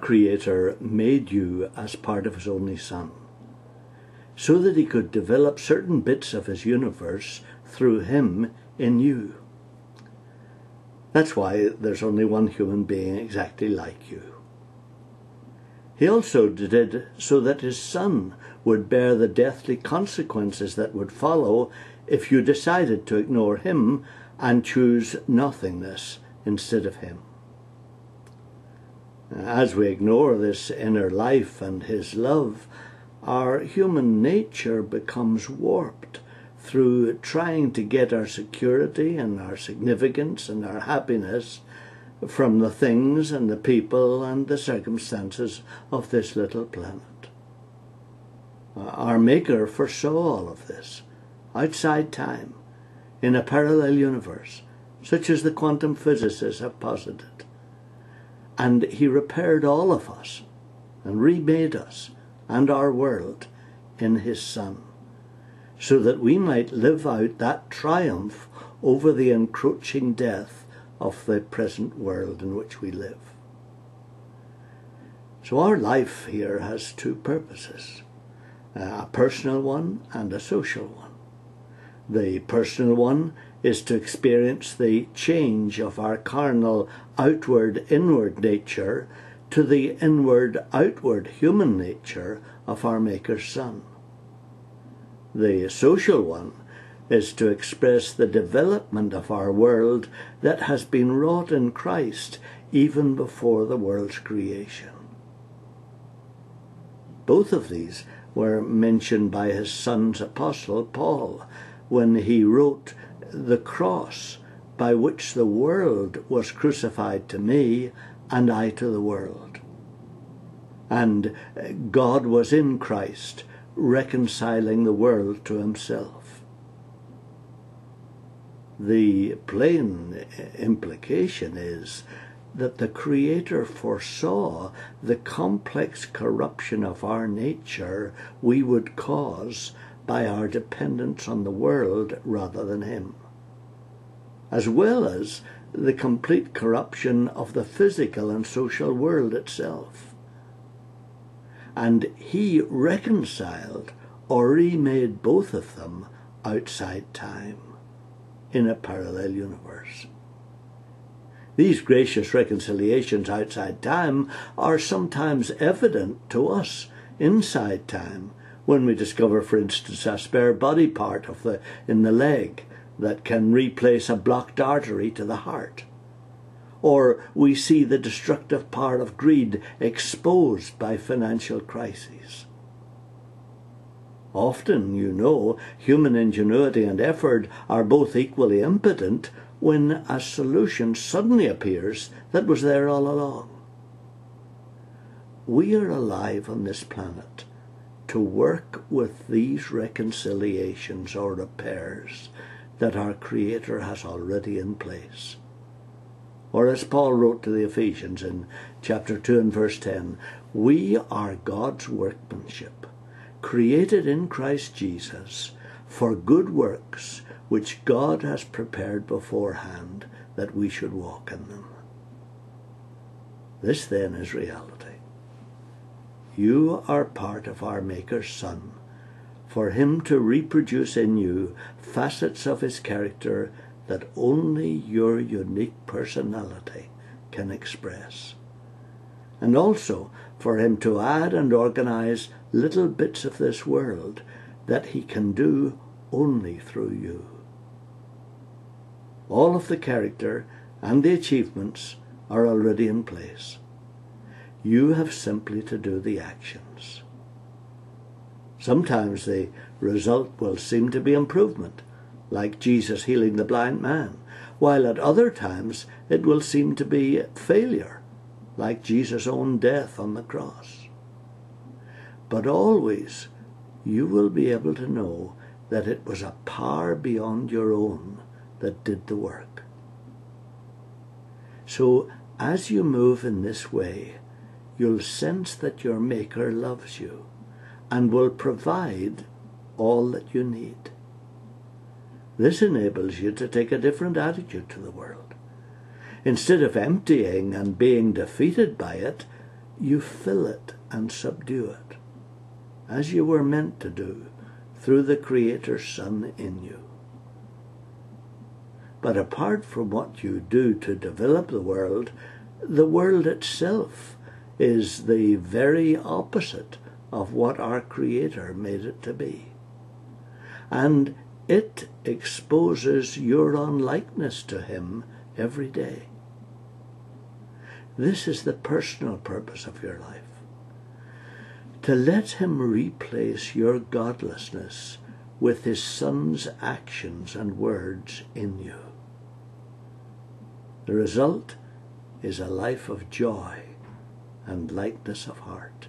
Creator made you as part of his only Son, so that he could develop certain bits of his universe through him in you. That's why there's only one human being exactly like you. He also did it so that his Son would bear the deathly consequences that would follow if you decided to ignore him and choose nothingness instead of him. As we ignore this inner life and his love, our human nature becomes warped through trying to get our security and our significance and our happiness from the things and the people and the circumstances of this little planet. Our Maker foresaw all of this outside time, in a parallel universe, such as the quantum physicists have posited. And he repaired all of us and remade us and our world in his Son, so that we might live out that triumph over the encroaching death of the present world in which we live. So our life here has two purposes, a personal one and a social one. The personal one is to experience the change of our carnal outward-inward nature to the inward-outward human nature of our Maker's Son. The social one is to express the development of our world that has been wrought in Christ even before the world's creation. Both of these were mentioned by his Son's apostle Paul when he wrote, "The cross by which the world was crucified to me and I to the world." And God was in Christ, reconciling the world to himself. The plain implication is that the Creator foresaw the complex corruption of our nature we would cause by our dependence on the world rather than him, as well as the complete corruption of the physical and social world itself. And he reconciled or remade both of them outside time, in a parallel universe. These gracious reconciliations outside time are sometimes evident to us inside time, when we discover, for instance, a spare body part in the leg that can replace a blocked artery to the heart. Or we see the destructive power of greed exposed by financial crises. Often, human ingenuity and effort are both equally impotent when a solution suddenly appears that was there all along. We are alive on this planet to work with these reconciliations or repairs that our Creator has already in place. Or as Paul wrote to the Ephesians in chapter 2 and verse 10, we are God's workmanship, created in Christ Jesus for good works, which God has prepared beforehand that we should walk in them. This then is reality. You are part of our Maker's Son, for him to reproduce in you facets of his character that only your unique personality can express, and also for him to add and organize little bits of this world that he can do only through you. All of the character and the achievements are already in place. You have simply to do the actions. Sometimes the result will seem to be improvement, like Jesus healing the blind man, while at other times it will seem to be failure, like Jesus' own death on the cross. But always you will be able to know that it was a power beyond your own that did the work. So as you move in this way, you'll sense that your Maker loves you and will provide all that you need. This enables you to take a different attitude to the world. Instead of emptying and being defeated by it, you fill it and subdue it, as you were meant to do, through the Creator's Son in you. But apart from what you do to develop the world itself is the very opposite of what our Creator made it to be. And it exposes your unlikeness to Him every day. This is the personal purpose of your life. To let Him replace your godlessness with His Son's actions and words in you. The result is a life of joy and lightness of heart.